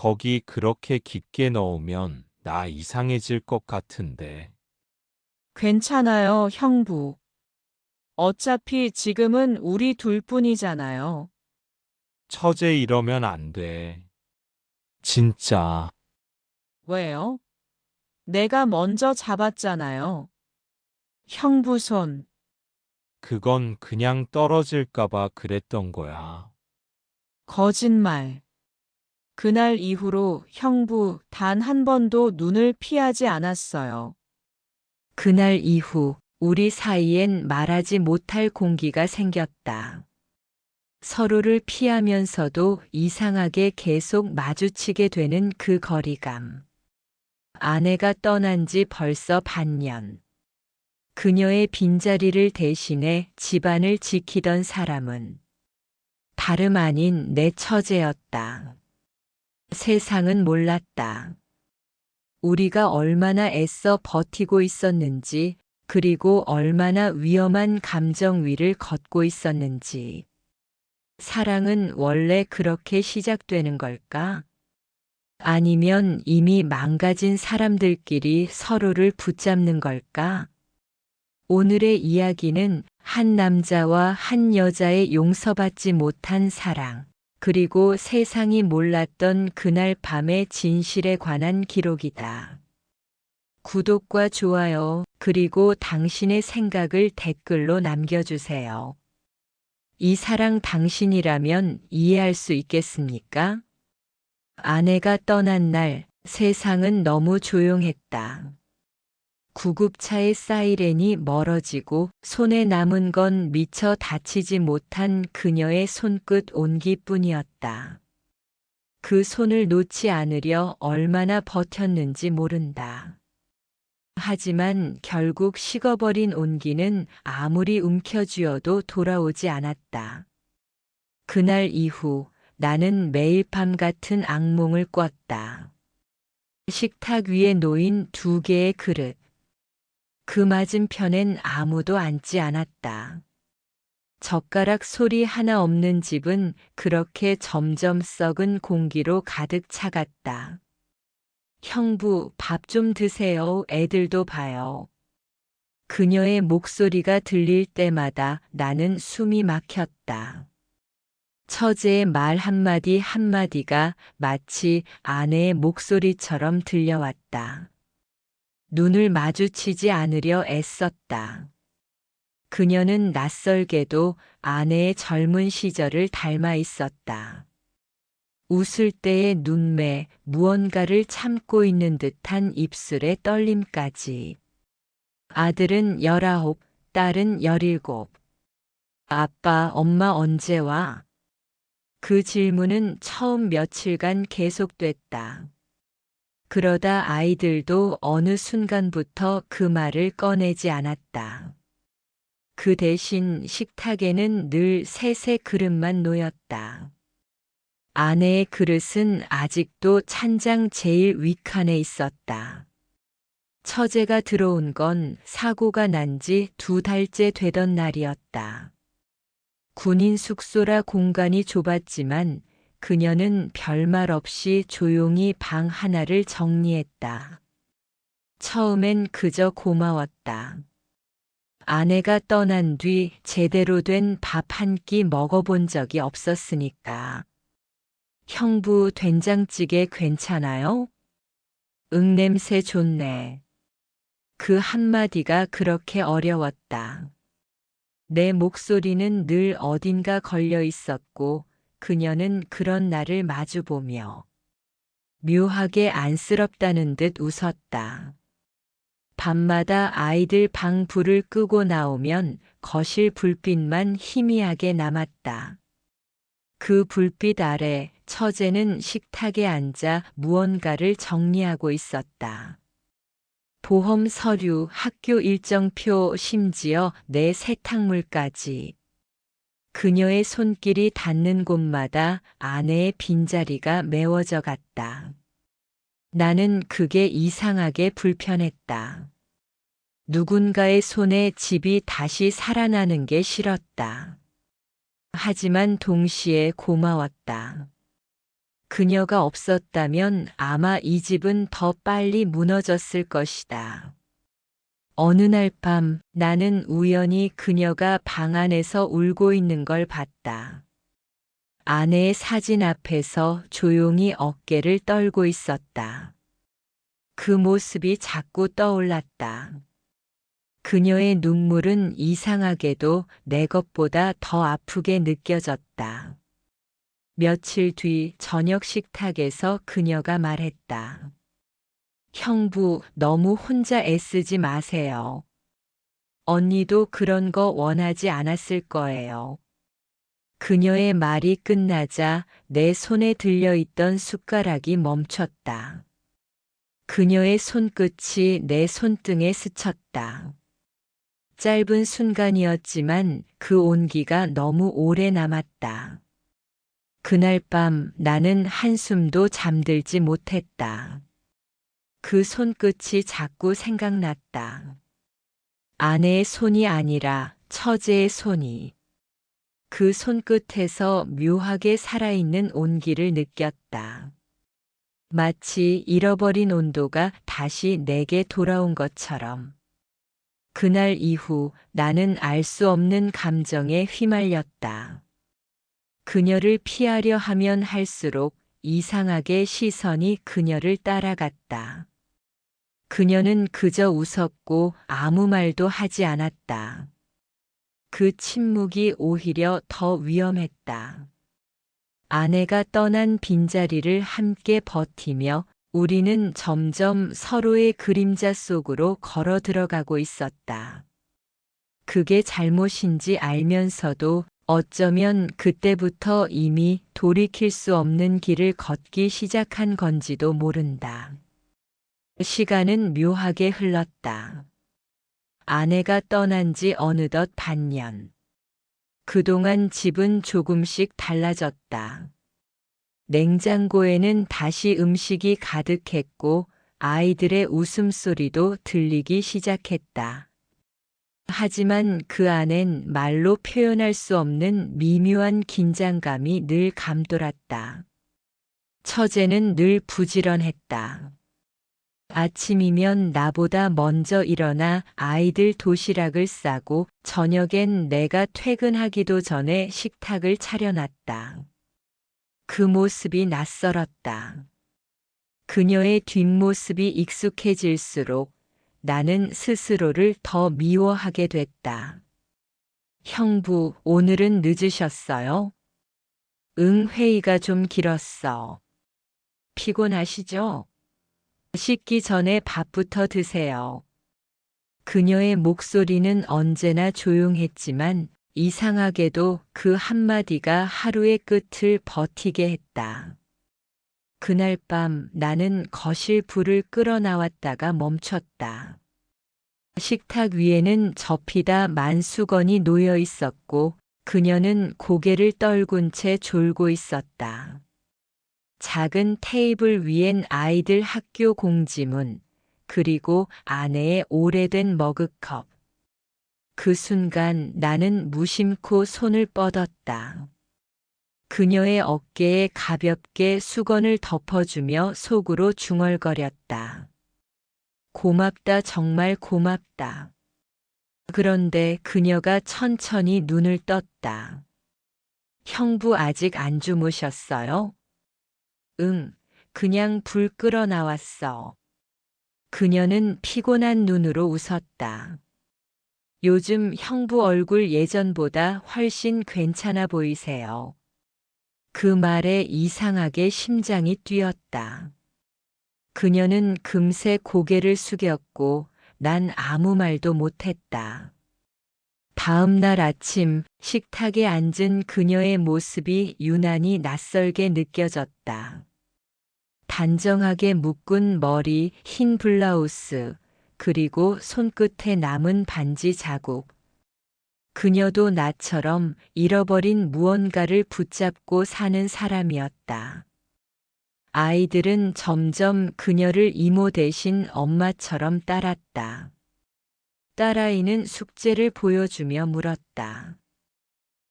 거기 그렇게 깊게 넣으면 나 이상해질 것 같은데. 괜찮아요, 형부. 어차피 지금은 우리 둘뿐이잖아요. 처제 이러면 안 돼. 진짜. 왜요? 내가 먼저 잡았잖아요. 형부 손. 그건 그냥 떨어질까봐 그랬던 거야. 거짓말. 그날 이후로 형부 단 한 번도 눈을 피하지 않았어요. 그날 이후 우리 사이엔 말하지 못할 공기가 생겼다. 서로를 피하면서도 이상하게 계속 마주치게 되는 그 거리감. 아내가 떠난 지 벌써 반년. 그녀의 빈자리를 대신해 집안을 지키던 사람은 다름 아닌 내 처제였다. 세상은 몰랐다. 우리가 얼마나 애써 버티고 있었는지, 그리고 얼마나 위험한 감정 위를 걷고 있었는지. 사랑은 원래 그렇게 시작되는 걸까? 아니면 이미 망가진 사람들끼리 서로를 붙잡는 걸까? 오늘의 이야기는 한 남자와 한 여자의 용서받지 못한 사랑, 그리고 세상이 몰랐던 그날 밤의 진실에 관한 기록이다. 구독과 좋아요, 그리고 당신의 생각을 댓글로 남겨주세요. 이 사랑 당신이라면 이해할 수 있겠습니까? 아내가 떠난 날 세상은 너무 조용했다. 구급차의 사이렌이 멀어지고 손에 남은 건 미처 다치지 못한 그녀의 손끝 온기뿐이었다. 그 손을 놓지 않으려 얼마나 버텼는지 모른다. 하지만 결국 식어버린 온기는 아무리 움켜쥐어도 돌아오지 않았다. 그날 이후 나는 매일 밤 같은 악몽을 꿨다. 식탁 위에 놓인 두 개의 그릇. 그 맞은편엔 아무도 앉지 않았다. 젓가락 소리 하나 없는 집은 그렇게 점점 썩은 공기로 가득 차갔다. 형부, 밥 좀 드세요. 애들도 봐요. 그녀의 목소리가 들릴 때마다 나는 숨이 막혔다. 처제의 말 한마디 한마디가 마치 아내의 목소리처럼 들려왔다. 눈을 마주치지 않으려 애썼다. 그녀는 낯설게도 아내의 젊은 시절을 닮아 있었다. 웃을 때의 눈매, 무언가를 참고 있는 듯한 입술의 떨림까지. 아들은 19, 딸은 17. 아빠, 엄마 언제 와? 그 질문은 처음 며칠간 계속됐다. 그러다 아이들도 어느 순간부터 그 말을 꺼내지 않았다. 그 대신 식탁에는 늘 셋의 그릇만 놓였다. 아내의 그릇은 아직도 찬장 제일 윗칸에 있었다. 처제가 들어온 건 사고가 난 지 2달째 되던 날이었다. 군인 숙소라 공간이 좁았지만 그녀는 별말 없이 조용히 방 하나를 정리했다. 처음엔 그저 고마웠다. 아내가 떠난 뒤 제대로 된 밥 한 끼 먹어본 적이 없었으니까. 형부 된장찌개 괜찮아요? 응, 냄새 좋네. 그 한마디가 그렇게 어려웠다. 내 목소리는 늘 어딘가 걸려 있었고 그녀는 그런 나를 마주보며 묘하게 안쓰럽다는 듯 웃었다. 밤마다 아이들 방 불을 끄고 나오면 거실 불빛만 희미하게 남았다. 그 불빛 아래 처제는 식탁에 앉아 무언가를 정리하고 있었다. 보험 서류, 학교 일정표, 심지어 내 세탁물까지. 그녀의 손길이 닿는 곳마다 아내의 빈자리가 메워져 갔다. 나는 그게 이상하게 불편했다. 누군가의 손에 집이 다시 살아나는 게 싫었다. 하지만 동시에 고마웠다. 그녀가 없었다면 아마 이 집은 더 빨리 무너졌을 것이다. 어느 날 밤 나는 우연히 그녀가 방 안에서 울고 있는 걸 봤다. 아내의 사진 앞에서 조용히 어깨를 떨고 있었다. 그 모습이 자꾸 떠올랐다. 그녀의 눈물은 이상하게도 내 것보다 더 아프게 느껴졌다. 며칠 뒤 저녁 식탁에서 그녀가 말했다. 형부, 너무 혼자 애쓰지 마세요. 언니도 그런 거 원하지 않았을 거예요. 그녀의 말이 끝나자 내 손에 들려있던 숟가락이 멈췄다. 그녀의 손끝이 내 손등에 스쳤다. 짧은 순간이었지만 그 온기가 너무 오래 남았다. 그날 밤 나는 한숨도 잠들지 못했다. 그 손끝이 자꾸 생각났다. 아내의 손이 아니라 처제의 손이. 그 손끝에서 묘하게 살아있는 온기를 느꼈다. 마치 잃어버린 온도가 다시 내게 돌아온 것처럼. 그날 이후 나는 알 수 없는 감정에 휘말렸다. 그녀를 피하려 하면 할수록 이상하게 시선이 그녀를 따라갔다. 그녀는 그저 웃었고 아무 말도 하지 않았다. 그 침묵이 오히려 더 위험했다. 아내가 떠난 빈자리를 함께 버티며 우리는 점점 서로의 그림자 속으로 걸어 들어가고 있었다. 그게 잘못인지 알면서도 어쩌면 그때부터 이미 돌이킬 수 없는 길을 걷기 시작한 건지도 모른다. 시간은 묘하게 흘렀다. 아내가 떠난 지 어느덧 반년. 그동안 집은 조금씩 달라졌다. 냉장고에는 다시 음식이 가득했고 아이들의 웃음소리도 들리기 시작했다. 하지만 그 안엔 말로 표현할 수 없는 미묘한 긴장감이 늘 감돌았다. 처제는 늘 부지런했다. 아침이면 나보다 먼저 일어나 아이들 도시락을 싸고 저녁엔 내가 퇴근하기도 전에 식탁을 차려놨다. 그 모습이 낯설었다. 그녀의 뒷모습이 익숙해질수록 나는 스스로를 더 미워하게 됐다. 형부, 오늘은 늦으셨어요? 응, 회의가 좀 길었어. 피곤하시죠? 씻기 전에 밥부터 드세요. 그녀의 목소리는 언제나 조용했지만 이상하게도 그 한마디가 하루의 끝을 버티게 했다. 그날 밤 나는 거실 불을 끌어 나왔다가 멈췄다. 식탁 위에는 접히다 만수건이 놓여 있었고 그녀는 고개를 떨군 채 졸고 있었다. 작은 테이블 위엔 아이들 학교 공지문, 그리고 아내의 오래된 머그컵. 그 순간 나는 무심코 손을 뻗었다. 그녀의 어깨에 가볍게 수건을 덮어주며 속으로 중얼거렸다. 고맙다, 정말 고맙다. 그런데 그녀가 천천히 눈을 떴다. 형부 아직 안 주무셨어요? 응, 그냥 불 끌어 나왔어. 그녀는 피곤한 눈으로 웃었다. 요즘 형부 얼굴 예전보다 훨씬 괜찮아 보이세요. 그 말에 이상하게 심장이 뛰었다. 그녀는 금세 고개를 숙였고 난 아무 말도 못했다. 다음 날 아침 식탁에 앉은 그녀의 모습이 유난히 낯설게 느껴졌다. 단정하게 묶은 머리, 흰 블라우스, 그리고 손끝에 남은 반지 자국. 그녀도 나처럼 잃어버린 무언가를 붙잡고 사는 사람이었다. 아이들은 점점 그녀를 이모 대신 엄마처럼 따랐다. 딸아이는 숙제를 보여주며 물었다.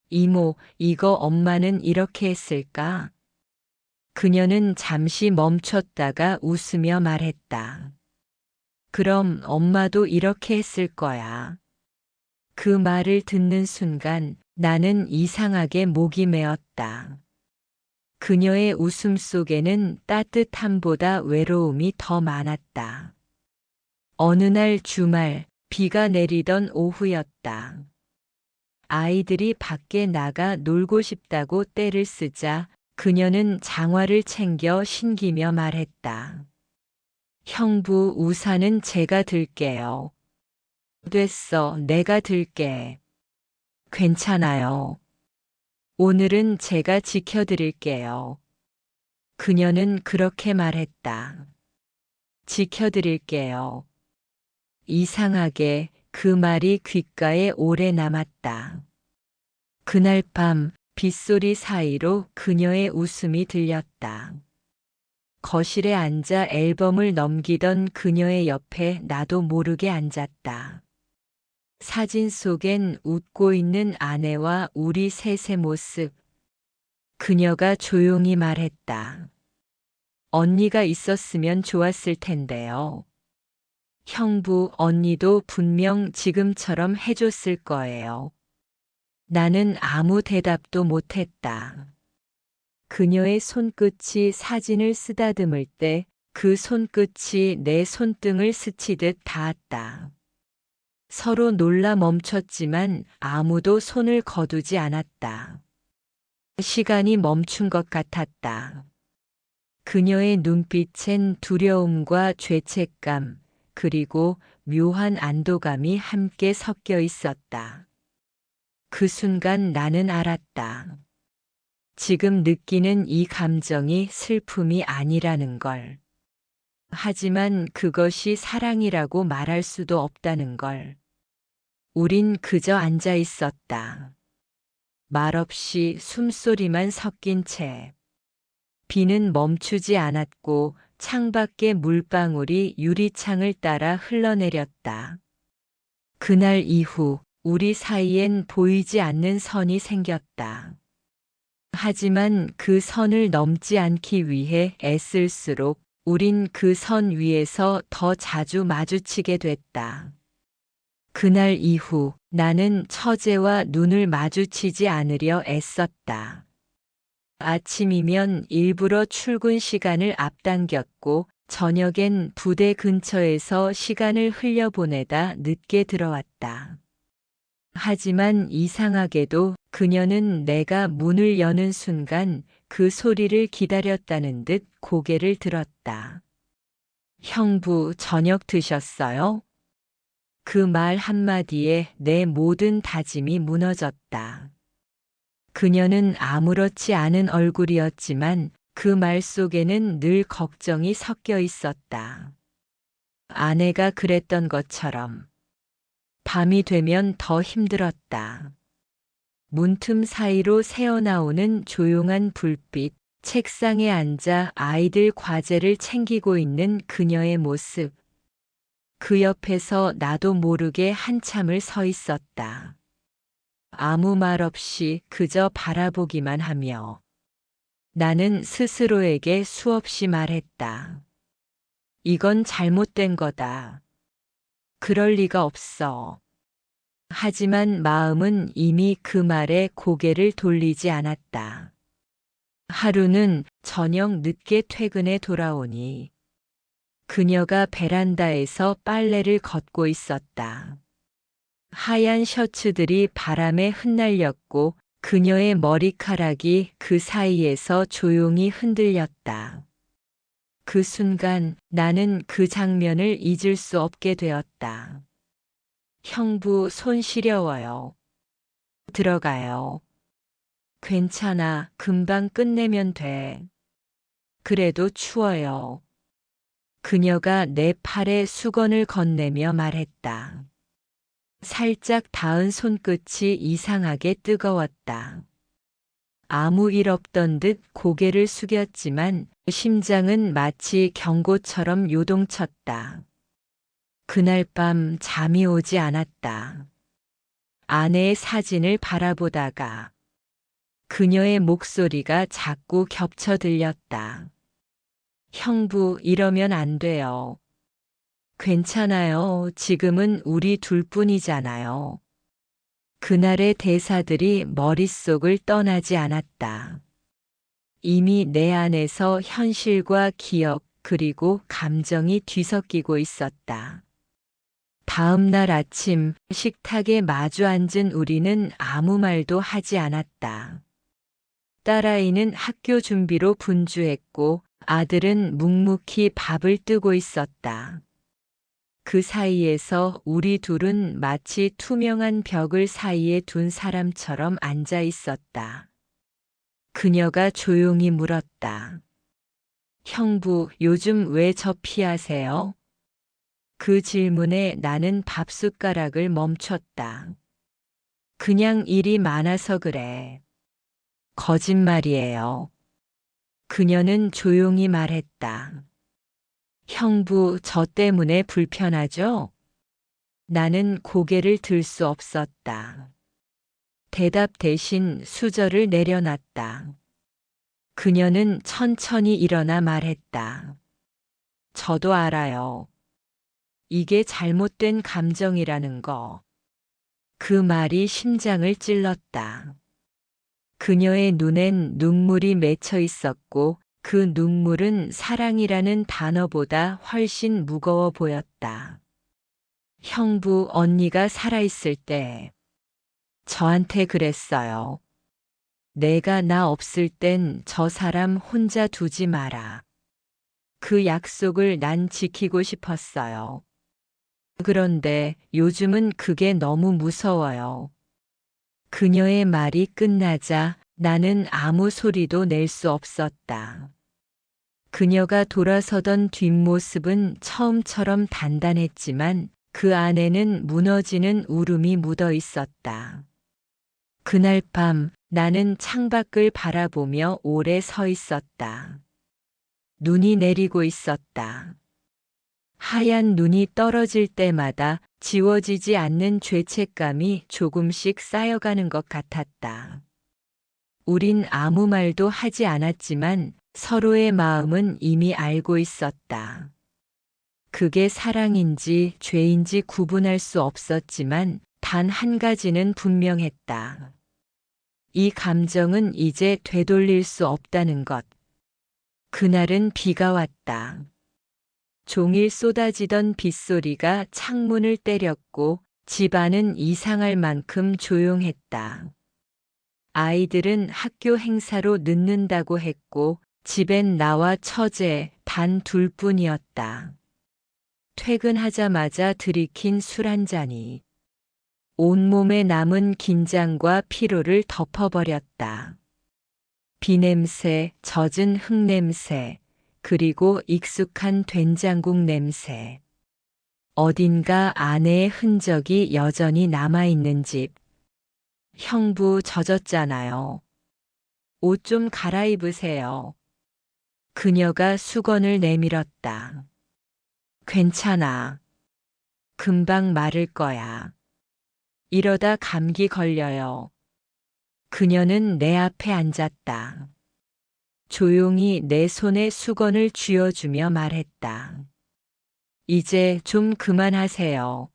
이모, 이거 엄마는 이렇게 했을까? 그녀는 잠시 멈췄다가 웃으며 말했다. 그럼 엄마도 이렇게 했을 거야. 그 말을 듣는 순간 나는 이상하게 목이 메었다. 그녀의 웃음 속에는 따뜻함보다 외로움이 더 많았다. 어느 날 주말, 비가 내리던 오후였다. 아이들이 밖에 나가 놀고 싶다고 떼를 쓰자 그녀는 장화를 챙겨 신기며 말했다. 형부, 우산은 제가 들게요. 됐어, 내가 들게. 괜찮아요. 오늘은 제가 지켜드릴게요. 그녀는 그렇게 말했다. 지켜드릴게요. 이상하게 그 말이 귓가에 오래 남았다. 그날 밤 빗소리 사이로 그녀의 웃음이 들렸다. 거실에 앉아 앨범을 넘기던 그녀의 옆에 나도 모르게 앉았다. 사진 속엔 웃고 있는 아내와 우리 셋의 모습. 그녀가 조용히 말했다. 언니가 있었으면 좋았을 텐데요. 형부, 언니도 분명 지금처럼 해줬을 거예요. 나는 아무 대답도 못했다. 그녀의 손끝이 사진을 쓰다듬을 때 그 손끝이 내 손등을 스치듯 닿았다. 서로 놀라 멈췄지만 아무도 손을 거두지 않았다. 시간이 멈춘 것 같았다. 그녀의 눈빛엔 두려움과 죄책감, 그리고 묘한 안도감이 함께 섞여 있었다. 그 순간 나는 알았다. 지금 느끼는 이 감정이 슬픔이 아니라는 걸. 하지만 그것이 사랑이라고 말할 수도 없다는 걸. 우린 그저 앉아 있었다. 말없이 숨소리만 섞인 채. 비는 멈추지 않았고 창밖의 물방울이 유리창을 따라 흘러내렸다. 그날 이후 우리 사이엔 보이지 않는 선이 생겼다. 하지만 그 선을 넘지 않기 위해 애쓸수록 우린 그 선 위에서 더 자주 마주치게 됐다. 그날 이후 나는 처제와 눈을 마주치지 않으려 애썼다. 아침이면 일부러 출근 시간을 앞당겼고 저녁엔 부대 근처에서 시간을 흘려보내다 늦게 들어왔다. 하지만 이상하게도 그녀는 내가 문을 여는 순간 그 소리를 기다렸다는 듯 고개를 들었다. 형부, 저녁 드셨어요? 그 말 한마디에 내 모든 다짐이 무너졌다. 그녀는 아무렇지 않은 얼굴이었지만 그 말 속에는 늘 걱정이 섞여 있었다. 아내가 그랬던 것처럼. 밤이 되면 더 힘들었다. 문틈 사이로 새어나오는 조용한 불빛, 책상에 앉아 아이들 과제를 챙기고 있는 그녀의 모습. 그 옆에서 나도 모르게 한참을 서 있었다. 아무 말 없이 그저 바라보기만 하며. 나는 스스로에게 수없이 말했다. 이건 잘못된 거다. 그럴 리가 없어. 하지만 마음은 이미 그 말에 고개를 돌리지 않았다. 하루는 저녁 늦게 퇴근해 돌아오니 그녀가 베란다에서 빨래를 걷고 있었다. 하얀 셔츠들이 바람에 흩날렸고 그녀의 머리카락이 그 사이에서 조용히 흔들렸다. 그 순간 나는 그 장면을 잊을 수 없게 되었다. 형부, 손 시려워요. 들어가요. 괜찮아, 금방 끝내면 돼. 그래도 추워요. 그녀가 내 팔에 수건을 건네며 말했다. 살짝 닿은 손끝이 이상하게 뜨거웠다. 아무 일 없던 듯 고개를 숙였지만 심장은 마치 경고처럼 요동쳤다. 그날 밤 잠이 오지 않았다. 아내의 사진을 바라보다가 그녀의 목소리가 자꾸 겹쳐 들렸다. 형부, 이러면 안 돼요. 괜찮아요. 지금은 우리 둘뿐이잖아요. 그날의 대사들이 머릿속을 떠나지 않았다. 이미 내 안에서 현실과 기억 그리고 감정이 뒤섞이고 있었다. 다음 날 아침 식탁에 마주 앉은 우리는 아무 말도 하지 않았다. 딸아이는 학교 준비로 분주했고 아들은 묵묵히 밥을 뜨고 있었다. 그 사이에서 우리 둘은 마치 투명한 벽을 사이에 둔 사람처럼 앉아 있었다. 그녀가 조용히 물었다. 형부, 요즘 왜 저 피하세요? 그 질문에 나는 밥숟가락을 멈췄다. 그냥 일이 많아서 그래. 거짓말이에요. 그녀는 조용히 말했다. 형부, 저 때문에 불편하죠? 나는 고개를 들 수 없었다. 대답 대신 수저를 내려놨다. 그녀는 천천히 일어나 말했다. 저도 알아요. 이게 잘못된 감정이라는 거. 그 말이 심장을 찔렀다. 그녀의 눈엔 눈물이 맺혀 있었고 그 눈물은 사랑이라는 단어보다 훨씬 무거워 보였다. 형부, 언니가 살아있을 때 저한테 그랬어요. 내가 나 없을 땐 저 사람 혼자 두지 마라. 그 약속을 난 지키고 싶었어요. 그런데 요즘은 그게 너무 무서워요. 그녀의 말이 끝나자 나는 아무 소리도 낼 수 없었다. 그녀가 돌아서던 뒷모습은 처음처럼 단단했지만 그 안에는 무너지는 울음이 묻어 있었다. 그날 밤 나는 창밖을 바라보며 오래 서 있었다. 눈이 내리고 있었다. 하얀 눈이 떨어질 때마다 지워지지 않는 죄책감이 조금씩 쌓여가는 것 같았다. 우린 아무 말도 하지 않았지만 서로의 마음은 이미 알고 있었다. 그게 사랑인지 죄인지 구분할 수 없었지만 단 한 가지는 분명했다. 이 감정은 이제 되돌릴 수 없다는 것. 그날은 비가 왔다. 종일 쏟아지던 빗소리가 창문을 때렸고 집안은 이상할 만큼 조용했다. 아이들은 학교 행사로 늦는다고 했고 집엔 나와 처제 단 둘뿐이었다. 퇴근하자마자 들이킨 술 한 잔이 온몸에 남은 긴장과 피로를 덮어버렸다. 비냄새, 젖은 흙냄새, 그리고 익숙한 된장국 냄새. 어딘가 아내의 흔적이 여전히 남아있는 집. 형부, 젖었잖아요. 옷 좀 갈아입으세요. 그녀가 수건을 내밀었다. 괜찮아. 금방 마를 거야. 이러다 감기 걸려요. 그녀는 내 앞에 앉았다. 조용히 내 손에 수건을 쥐어주며 말했다. 이제 좀 그만하세요.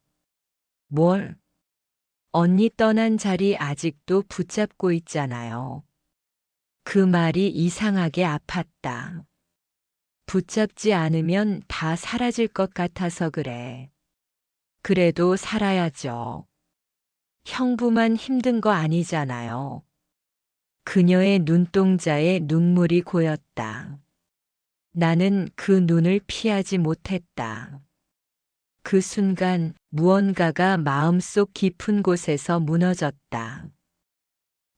뭘? 언니 떠난 자리 아직도 붙잡고 있잖아요. 그 말이 이상하게 아팠다. 붙잡지 않으면 다 사라질 것 같아서 그래. 그래도 살아야죠. 형부만 힘든 거 아니잖아요. 그녀의 눈동자에 눈물이 고였다. 나는 그 눈을 피하지 못했다. 그 순간 무언가가 마음속 깊은 곳에서 무너졌다.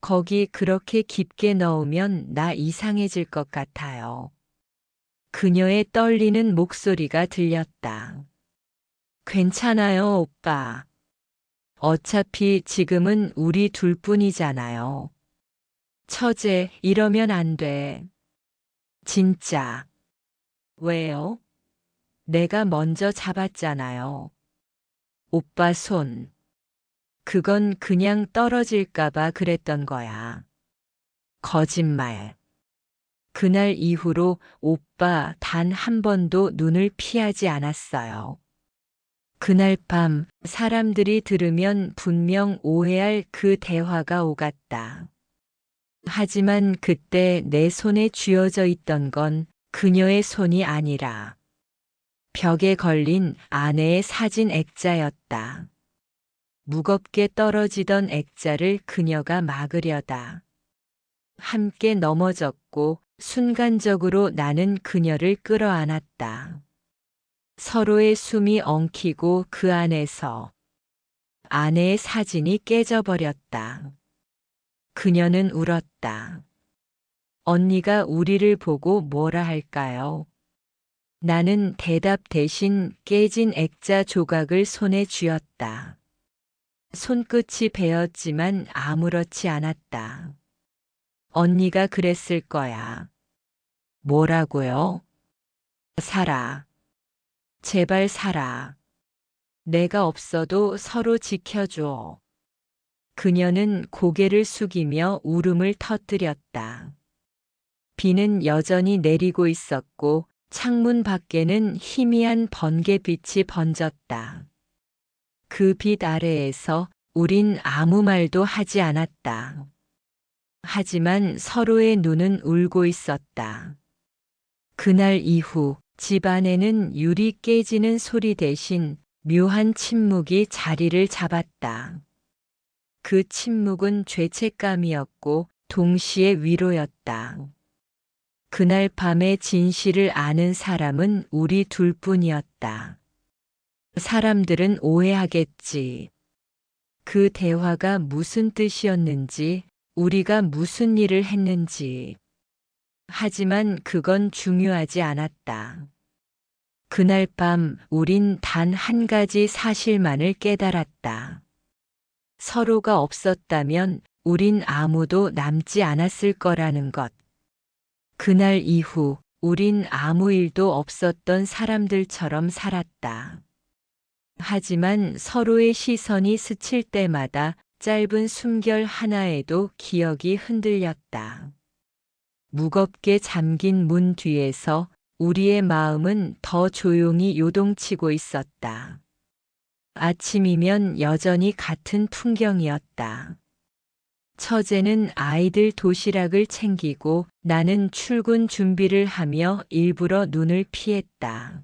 거기 그렇게 깊게 넣으면 나 이상해질 것 같아요. 그녀의 떨리는 목소리가 들렸다. 괜찮아요, 오빠. 어차피 지금은 우리 둘뿐이잖아요. 처제, 이러면 안 돼. 진짜. 왜요? 내가 먼저 잡았잖아요. 오빠 손. 그건 그냥 떨어질까봐 그랬던 거야. 거짓말. 그날 이후로 오빠 단 한 번도 눈을 피하지 않았어요. 그날 밤 사람들이 들으면 분명 오해할 그 대화가 오갔다. 하지만 그때 내 손에 쥐어져 있던 건 그녀의 손이 아니라 벽에 걸린 아내의 사진 액자였다. 무겁게 떨어지던 액자를 그녀가 막으려다 함께 넘어졌고 순간적으로 나는 그녀를 끌어안았다. 서로의 숨이 엉키고 그 안에서 아내의 사진이 깨져버렸다. 그녀는 울었다. 언니가 우리를 보고 뭐라 할까요? 나는 대답 대신 깨진 액자 조각을 손에 쥐었다. 손끝이 베었지만 아무렇지 않았다. 언니가 그랬을 거야. 뭐라고요? 살아. 제발 살아. 내가 없어도 서로 지켜줘. 그녀는 고개를 숙이며 울음을 터뜨렸다. 비는 여전히 내리고 있었고 창문 밖에는 희미한 번개빛이 번졌다. 그 빛 아래에서 우린 아무 말도 하지 않았다. 하지만 서로의 눈은 울고 있었다. 그날 이후 집 안에는 유리 깨지는 소리 대신 묘한 침묵이 자리를 잡았다. 그 침묵은 죄책감이었고 동시에 위로였다. 그날 밤의 진실을 아는 사람은 우리 둘뿐이었다. 사람들은 오해하겠지. 그 대화가 무슨 뜻이었는지, 우리가 무슨 일을 했는지. 하지만 그건 중요하지 않았다. 그날 밤 우린 단 한 가지 사실만을 깨달았다. 서로가 없었다면 우린 아무도 남지 않았을 거라는 것. 그날 이후 우린 아무 일도 없었던 사람들처럼 살았다. 하지만 서로의 시선이 스칠 때마다 짧은 숨결 하나에도 기억이 흔들렸다. 무겁게 잠긴 문 뒤에서 우리의 마음은 더 조용히 요동치고 있었다. 아침이면 여전히 같은 풍경이었다. 처제는 아이들 도시락을 챙기고 나는 출근 준비를 하며 일부러 눈을 피했다.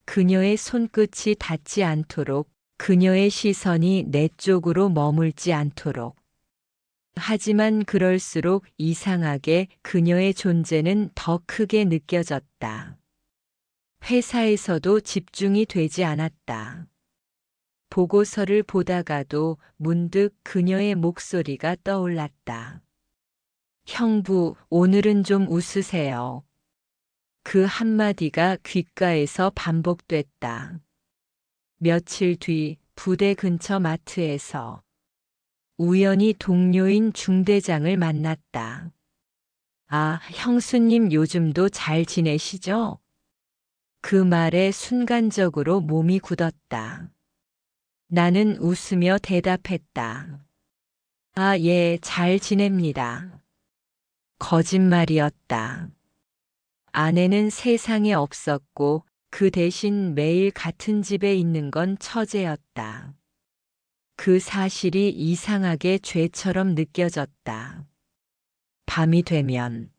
그녀의 손끝이 닿지 않도록, 그녀의 시선이 내 쪽으로 머물지 않도록. 하지만 그럴수록 이상하게 그녀의 존재는 더 크게 느껴졌다. 회사에서도 집중이 되지 않았다. 보고서를 보다가도 문득 그녀의 목소리가 떠올랐다. 형부, 오늘은 좀 웃으세요. 그 한마디가 귓가에서 반복됐다. 며칠 뒤 부대 근처 마트에서 우연히 동료인 중대장을 만났다. 아, 형수님 요즘도 잘 지내시죠? 그 말에 순간적으로 몸이 굳었다. 나는 웃으며 대답했다. 아, 예, 잘 지냅니다. 거짓말이었다. 아내는 세상에 없었고 그 대신 매일 같은 집에 있는 건 처제였다. 그 사실이 이상하게 죄처럼 느껴졌다. 밤이 되면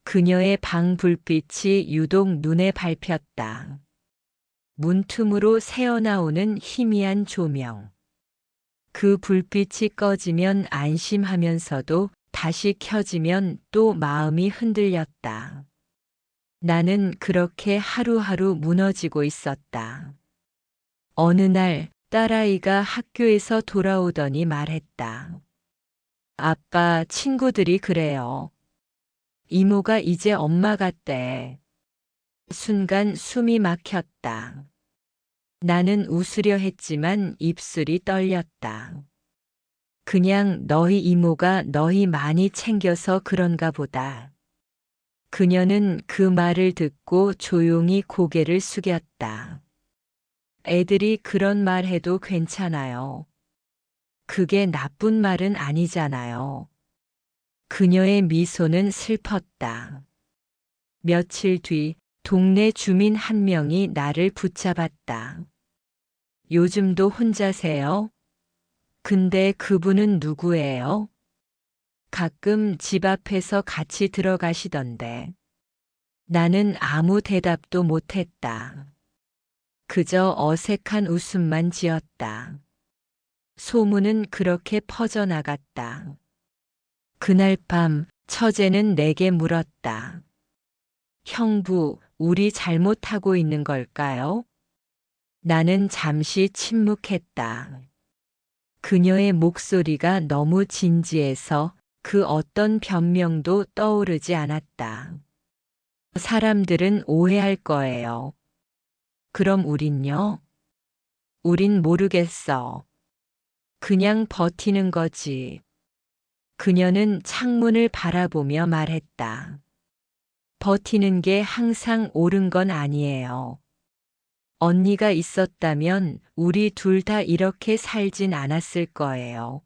그녀의 방 불빛이 유독 눈에 밟혔다. 문틈으로 새어나오는 희미한 조명. 그 불빛이 꺼지면 안심하면서도 다시 켜지면 또 마음이 흔들렸다. 나는 그렇게 하루하루 무너지고 있었다. 어느 날 딸아이가 학교에서 돌아오더니 말했다. 아빠, 친구들이 그래요. 이모가 이제 엄마 같대. 순간 숨이 막혔다. 나는 웃으려 했지만 입술이 떨렸다. 그냥 너희 이모가 너희 많이 챙겨서 그런가 보다. 그녀는 그 말을 듣고 조용히 고개를 숙였다. 애들이 그런 말 해도 괜찮아요. 그게 나쁜 말은 아니잖아요. 그녀의 미소는 슬펐다. 며칠 뒤 동네 주민 한 명이 나를 붙잡았다. 요즘도 혼자세요? 근데 그분은 누구예요? 가끔 집 앞에서 같이 들어가시던데. 나는 아무 대답도 못했다. 그저 어색한 웃음만 지었다. 소문은 그렇게 퍼져나갔다. 그날 밤 처제는 내게 물었다. 형부, 우리 잘못하고 있는 걸까요? 나는 잠시 침묵했다. 그녀의 목소리가 너무 진지해서 그 어떤 변명도 떠오르지 않았다. 사람들은 오해할 거예요. 그럼 우린요? 우린 모르겠어. 그냥 버티는 거지. 그녀는 창문을 바라보며 말했다. 버티는 게 항상 옳은 건 아니에요. 언니가 있었다면 우리 둘 다 이렇게 살진 않았을 거예요.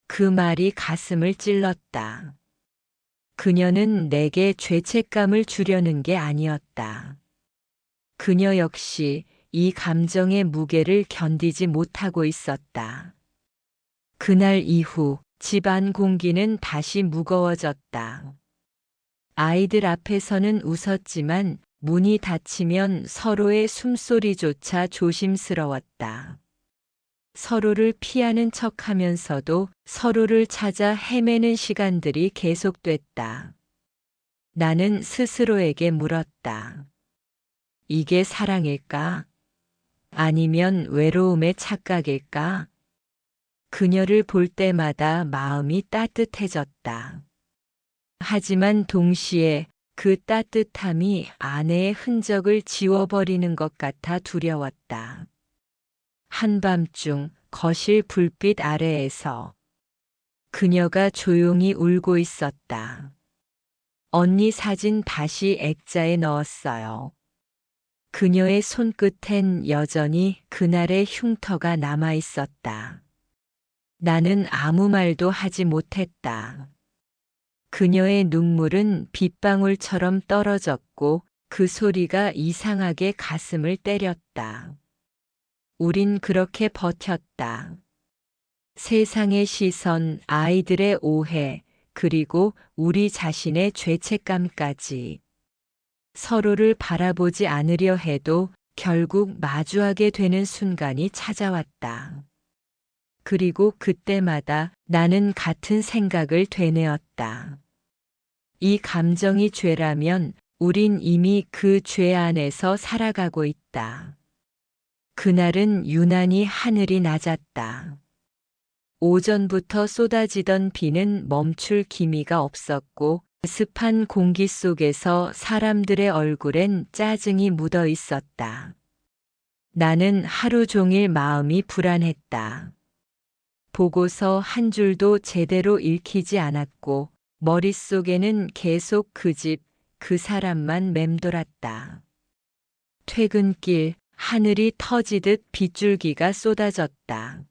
그 말이 가슴을 찔렀다. 그녀는 내게 죄책감을 주려는 게 아니었다. 그녀 역시 이 감정의 무게를 견디지 못하고 있었다. 그날 이후 집안 공기는 다시 무거워졌다. 아이들 앞에서는 웃었지만 문이 닫히면 서로의 숨소리조차 조심스러웠다. 서로를 피하는 척 하면서도 서로를 찾아 헤매는 시간들이 계속됐다. 나는 스스로에게 물었다. 이게 사랑일까? 아니면 외로움의 착각일까? 그녀를 볼 때마다 마음이 따뜻해졌다. 하지만 동시에 그 따뜻함이 아내의 흔적을 지워버리는 것 같아 두려웠다. 한밤중 거실 불빛 아래에서 그녀가 조용히 울고 있었다. 언니 사진 다시 액자에 넣었어요. 그녀의 손끝엔 여전히 그날의 흉터가 남아 있었다. 나는 아무 말도 하지 못했다. 그녀의 눈물은 빗방울처럼 떨어졌고 그 소리가 이상하게 가슴을 때렸다. 우린 그렇게 버텼다. 세상의 시선, 아이들의 오해, 그리고 우리 자신의 죄책감까지. 서로를 바라보지 않으려 해도 결국 마주하게 되는 순간이 찾아왔다. 그리고 그때마다 나는 같은 생각을 되뇌었다. 이 감정이 죄라면 우린 이미 그 죄 안에서 살아가고 있다. 그날은 유난히 하늘이 낮았다. 오전부터 쏟아지던 비는 멈출 기미가 없었고 습한 공기 속에서 사람들의 얼굴엔 짜증이 묻어 있었다. 나는 하루 종일 마음이 불안했다. 보고서 한 줄도 제대로 읽히지 않았고 머릿속에는 계속 그 집, 그 사람만 맴돌았다. 퇴근길 하늘이 터지듯 빗줄기가 쏟아졌다.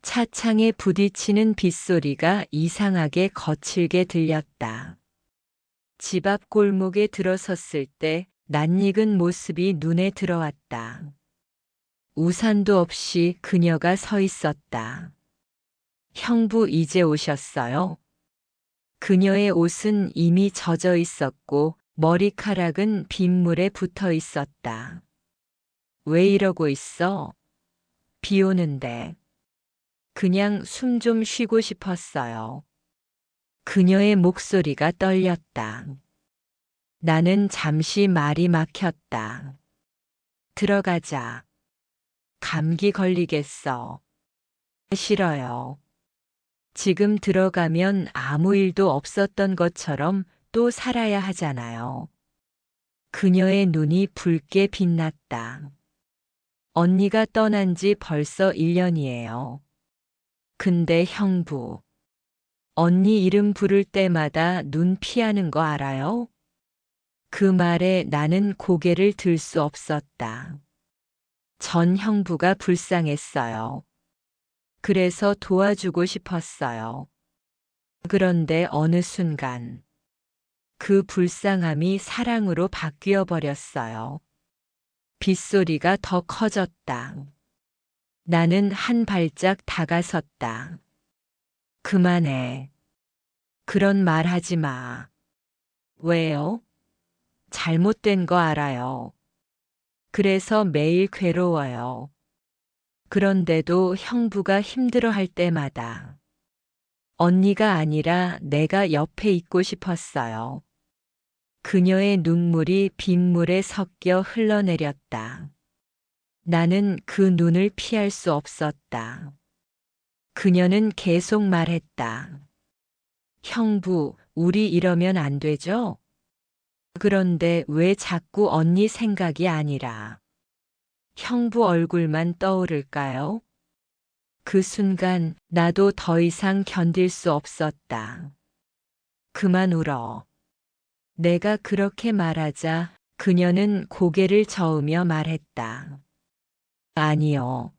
차창에 부딪히는 빗소리가 이상하게 거칠게 들렸다. 집 앞 골목에 들어섰을 때 낯익은 모습이 눈에 들어왔다. 우산도 없이 그녀가 서 있었다. 형부 이제 오셨어요? 그녀의 옷은 이미 젖어 있었고 머리카락은 빗물에 붙어 있었다. 왜 이러고 있어? 비 오는데. 그냥 숨 좀 쉬고 싶었어요. 그녀의 목소리가 떨렸다. 나는 잠시 말이 막혔다. 들어가자. 감기 걸리겠어. 싫어요. 지금 들어가면 아무 일도 없었던 것처럼 또 살아야 하잖아요. 그녀의 눈이 붉게 빛났다. 언니가 떠난 지 벌써 1년이에요. 근데 형부, 언니 이름 부를 때마다 눈 피하는 거 알아요? 그 말에 나는 고개를 들 수 없었다. 전 형부가 불쌍했어요. 그래서 도와주고 싶었어요. 그런데 어느 순간 그 불쌍함이 사랑으로 바뀌어 버렸어요. 빗소리가 더 커졌다. 나는 한 발짝 다가섰다. 그만해. 그런 말 하지 마. 왜요? 잘못된 거 알아요. 그래서 매일 괴로워요. 그런데도 형부가 힘들어할 때마다 언니가 아니라 내가 옆에 있고 싶었어요. 그녀의 눈물이 빗물에 섞여 흘러내렸다. 나는 그 눈을 피할 수 없었다. 그녀는 계속 말했다. 형부, 우리 이러면 안 되죠? 그런데 왜 자꾸 언니 생각이 아니라 형부 얼굴만 떠오를까요? 그 순간 나도 더 이상 견딜 수 없었다. 그만 울어. 내가 그렇게 말하자 그녀는 고개를 저으며 말했다. 아니요.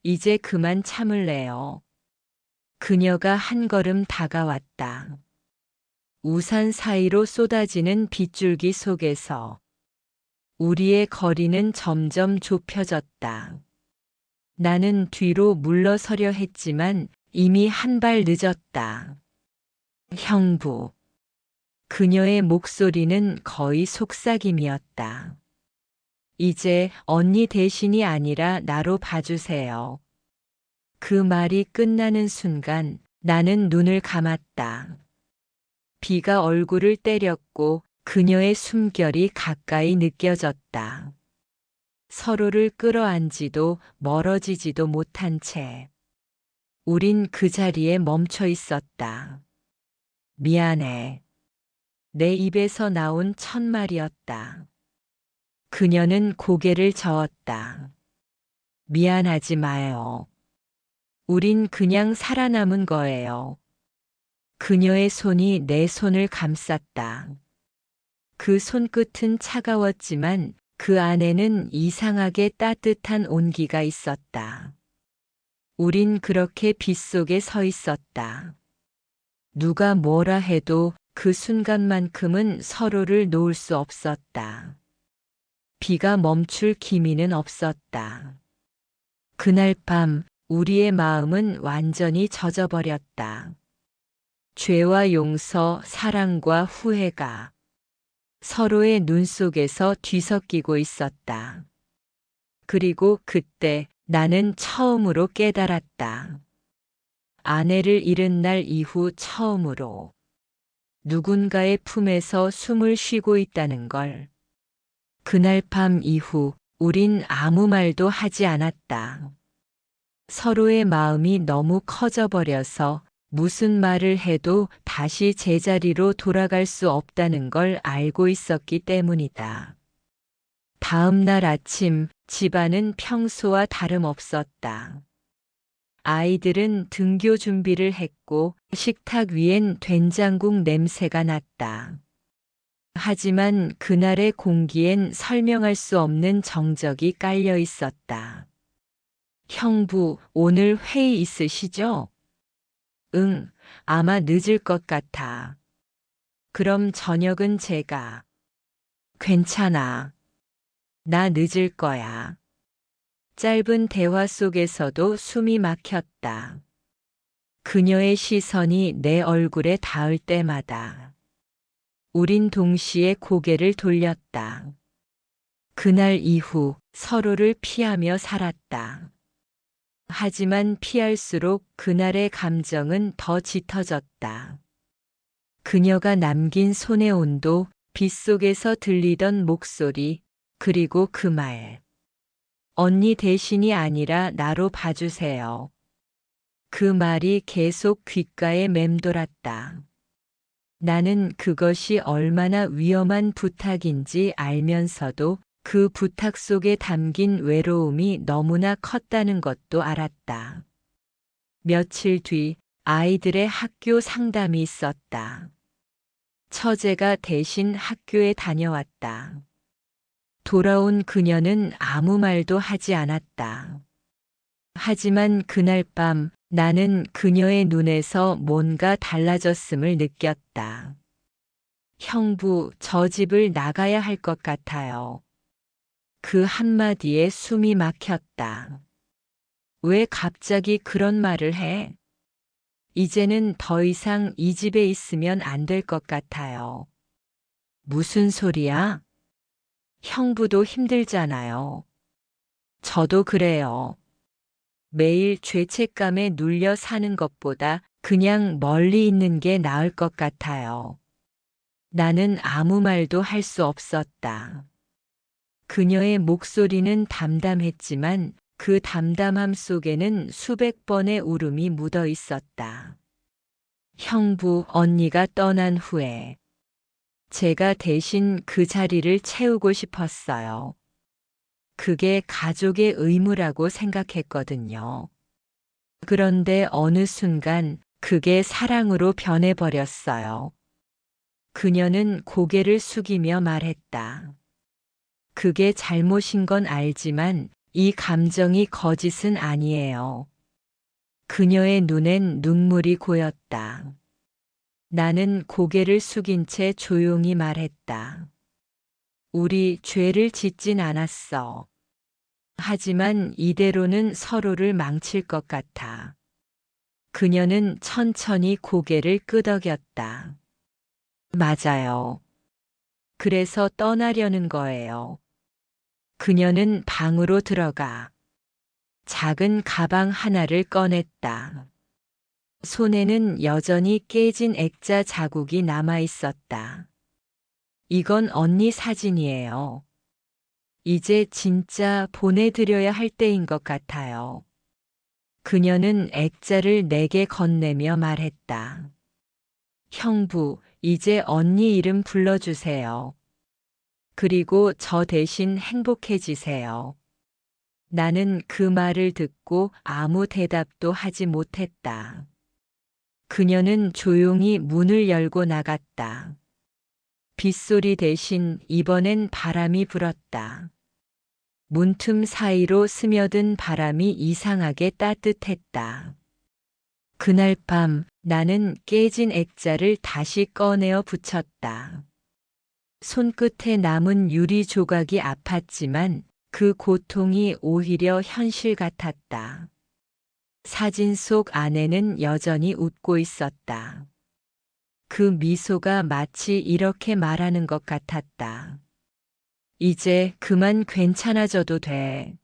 이제 그만 참을래요. 그녀가 한 걸음 다가왔다. 우산 사이로 쏟아지는 빗줄기 속에서 우리의 거리는 점점 좁혀졌다. 나는 뒤로 물러서려 했지만 이미 한 발 늦었다. 형부. 그녀의 목소리는 거의 속삭임이었다. 이제 언니 대신이 아니라 나로 봐주세요. 그 말이 끝나는 순간 나는 눈을 감았다. 비가 얼굴을 때렸고 그녀의 숨결이 가까이 느껴졌다. 서로를 끌어안지도 멀어지지도 못한 채 우린 그 자리에 멈춰 있었다. 미안해. 내 입에서 나온 첫말이었다. 그녀는 고개를 저었다. 미안하지 마요. 우린 그냥 살아남은 거예요. 그녀의 손이 내 손을 감쌌다. 그 손끝은 차가웠지만 그 안에는 이상하게 따뜻한 온기가 있었다. 우린 그렇게 빗속에 서 있었다. 누가 뭐라 해도 그 순간만큼은 서로를 놓을 수 없었다. 비가 멈출 기미는 없었다. 그날 밤 우리의 마음은 완전히 젖어버렸다. 죄와 용서, 사랑과 후회가 서로의 눈 속에서 뒤섞이고 있었다. 그리고 그때 나는 처음으로 깨달았다. 아내를 잃은 날 이후 처음으로 누군가의 품에서 숨을 쉬고 있다는 걸. 그날 밤 이후 우린 아무 말도 하지 않았다. 서로의 마음이 너무 커져버려서 무슨 말을 해도 다시 제자리로 돌아갈 수 없다는 걸 알고 있었기 때문이다. 다음 날 아침 집안은 평소와 다름없었다. 아이들은 등교 준비를 했고 식탁 위엔 된장국 냄새가 났다. 하지만 그날의 공기엔 설명할 수 없는 정적이 깔려 있었다. 형부, 오늘 회의 있으시죠? 응, 아마 늦을 것 같아. 그럼 저녁은 제가. 괜찮아. 나 늦을 거야. 짧은 대화 속에서도 숨이 막혔다. 그녀의 시선이 내 얼굴에 닿을 때마다 우린 동시에 고개를 돌렸다. 그날 이후 서로를 피하며 살았다. 하지만 피할수록 그날의 감정은 더 짙어졌다. 그녀가 남긴 손의 온도, 빗속에서 들리던 목소리, 그리고 그 말. 언니 대신이 아니라 나로 봐주세요. 그 말이 계속 귓가에 맴돌았다. 나는 그것이 얼마나 위험한 부탁인지 알면서도 그 부탁 속에 담긴 외로움이 너무나 컸다는 것도 알았다. 며칠 뒤 아이들의 학교 상담이 있었다. 처제가 대신 학교에 다녀왔다. 돌아온 그녀는 아무 말도 하지 않았다. 하지만 그날 밤 나는 그녀의 눈에서 뭔가 달라졌음을 느꼈다. 형부, 저 집을 나가야 할 것 같아요. 그 한마디에 숨이 막혔다. 왜 갑자기 그런 말을 해? 이제는 더 이상 이 집에 있으면 안 될 것 같아요. 무슨 소리야? 형부도 힘들잖아요. 저도 그래요. 매일 죄책감에 눌려 사는 것보다 그냥 멀리 있는 게 나을 것 같아요. 나는 아무 말도 할 수 없었다. 그녀의 목소리는 담담했지만 그 담담함 속에는 수백 번의 울음이 묻어 있었다. 형부, 언니가 떠난 후에 제가 대신 그 자리를 채우고 싶었어요. 그게 가족의 의무라고 생각했거든요. 그런데 어느 순간 그게 사랑으로 변해버렸어요. 그녀는 고개를 숙이며 말했다. 그게 잘못인 건 알지만 이 감정이 거짓은 아니에요. 그녀의 눈엔 눈물이 고였다. 나는 고개를 숙인 채 조용히 말했다. 우리 죄를 짓진 않았어. 하지만 이대로는 서로를 망칠 것 같아. 그녀는 천천히 고개를 끄덕였다. 맞아요. 그래서 떠나려는 거예요. 그녀는 방으로 들어가 작은 가방 하나를 꺼냈다. 손에는 여전히 깨진 액자 자국이 남아 있었다. 이건 언니 사진이에요. 이제 진짜 보내드려야 할 때인 것 같아요. 그녀는 액자를 내게 건네며 말했다. 형부, 이제 언니 이름 불러주세요. 그리고 저 대신 행복해지세요. 나는 그 말을 듣고 아무 대답도 하지 못했다. 그녀는 조용히 문을 열고 나갔다. 빗소리 대신 이번엔 바람이 불었다. 문틈 사이로 스며든 바람이 이상하게 따뜻했다. 그날 밤 나는 깨진 액자를 다시 꺼내어 붙였다. 손끝에 남은 유리 조각이 아팠지만 그 고통이 오히려 현실 같았다. 사진 속 아내는 여전히 웃고 있었다. 그 미소가 마치 이렇게 말하는 것 같았다. 이제 그만 괜찮아져도 돼.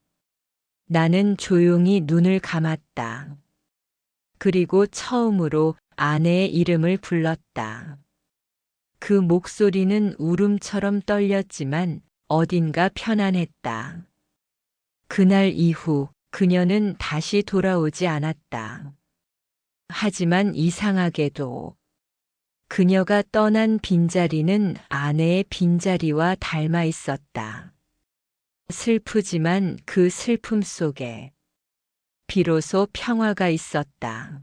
나는 조용히 눈을 감았다. 그리고 처음으로 아내의 이름을 불렀다. 그 목소리는 울음처럼 떨렸지만 어딘가 편안했다. 그날 이후 그녀는 다시 돌아오지 않았다. 하지만 이상하게도 그녀가 떠난 빈자리는 아내의 빈자리와 닮아 있었다. 슬프지만 그 슬픔 속에 비로소 평화가 있었다.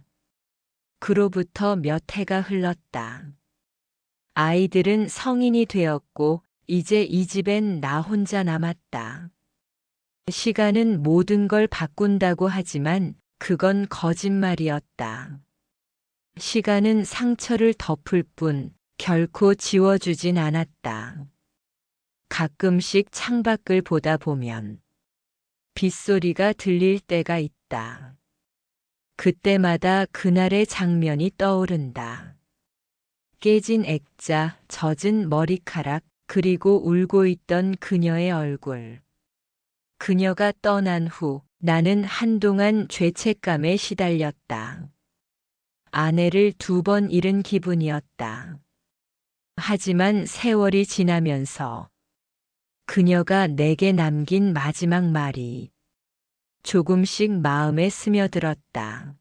그로부터 몇 해가 흘렀다. 아이들은 성인이 되었고 이제 이 집엔 나 혼자 남았다. 시간은 모든 걸 바꾼다고 하지만 그건 거짓말이었다. 시간은 상처를 덮을 뿐 결코 지워주진 않았다. 가끔씩 창밖을 보다 보면 빗소리가 들릴 때가 있다. 그때마다 그날의 장면이 떠오른다. 깨진 액자, 젖은 머리카락, 그리고 울고 있던 그녀의 얼굴. 그녀가 떠난 후 나는 한동안 죄책감에 시달렸다. 아내를 2번 잃은 기분이었다. 하지만 세월이 지나면서 그녀가 내게 남긴 마지막 말이 조금씩 마음에 스며들었다.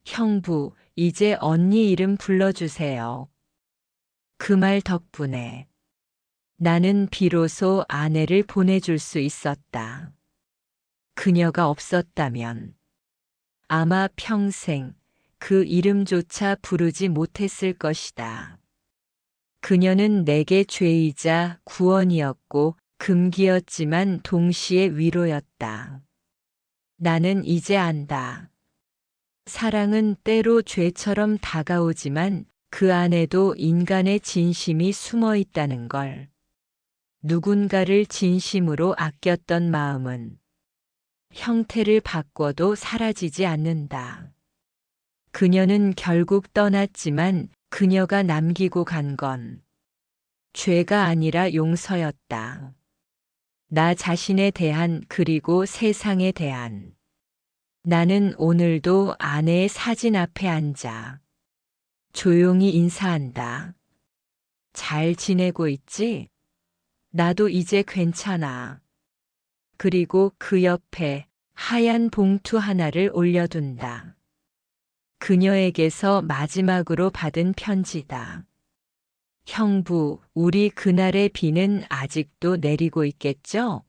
형부, 이제 언니 이름 불러주세요. 그 말 덕분에 나는 비로소 아내를 보내줄 수 있었다. 그녀가 없었다면 아마 평생 그 이름조차 부르지 못했을 것이다. 그녀는 내게 죄이자 구원이었고 금기였지만 동시에 위로였다. 나는 이제 안다. 사랑은 때로 죄처럼 다가오지만 그 안에도 인간의 진심이 숨어 있다는 걸. 누군가를 진심으로 아꼈던 마음은 형태를 바꿔도 사라지지 않는다. 그녀는 결국 떠났지만 그녀가 남기고 간 건 죄가 아니라 용서였다. 나 자신에 대한 그리고 세상에 대한. 나는 오늘도 아내의 사진 앞에 앉아 조용히 인사한다. 잘 지내고 있지? 나도 이제 괜찮아. 그리고 그 옆에 하얀 봉투 하나를 올려둔다. 그녀에게서 마지막으로 받은 편지다. 형부, 우리 그날의 비는 아직도 내리고 있겠죠?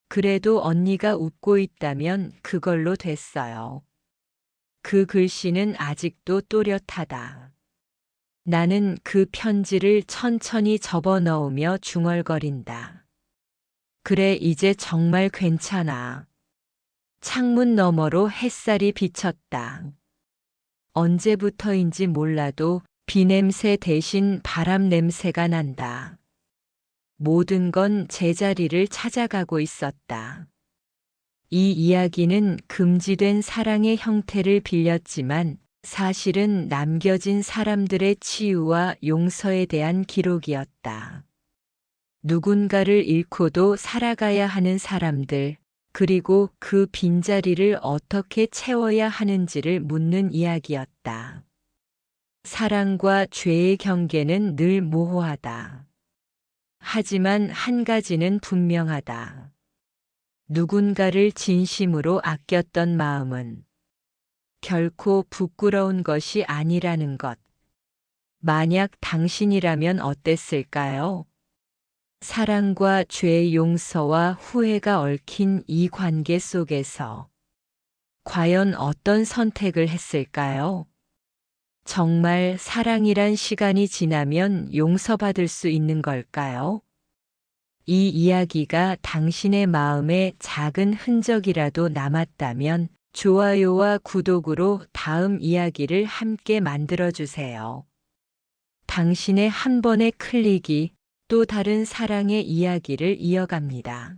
그래도 언니가 웃고 있다면 그걸로 됐어요. 그 글씨는 아직도 또렷하다. 나는 그 편지를 천천히 접어 넣으며 중얼거린다. 그래, 이제 정말 괜찮아. 창문 너머로 햇살이 비쳤다. 언제부터인지 몰라도 비 냄새 대신 바람 냄새가 난다. 모든 건 제자리를 찾아가고 있었다. 이 이야기는 금지된 사랑의 형태를 빌렸지만 사실은 남겨진 사람들의 치유와 용서에 대한 기록이었다. 누군가를 잃고도 살아가야 하는 사람들, 그리고 그 빈자리를 어떻게 채워야 하는지를 묻는 이야기였다. 사랑과 죄의 경계는 늘 모호하다. 하지만 한 가지는 분명하다. 누군가를 진심으로 아꼈던 마음은 결코 부끄러운 것이 아니라는 것. 만약 당신이라면 어땠을까요? 사랑과 죄의 용서와 후회가 얽힌 이 관계 속에서 과연 어떤 선택을 했을까요? 정말 사랑이란 시간이 지나면 용서받을 수 있는 걸까요? 이 이야기가 당신의 마음에 작은 흔적이라도 남았다면 좋아요와 구독으로 다음 이야기를 함께 만들어주세요. 당신의 한 번의 클릭이 또 다른 사랑의 이야기를 이어갑니다.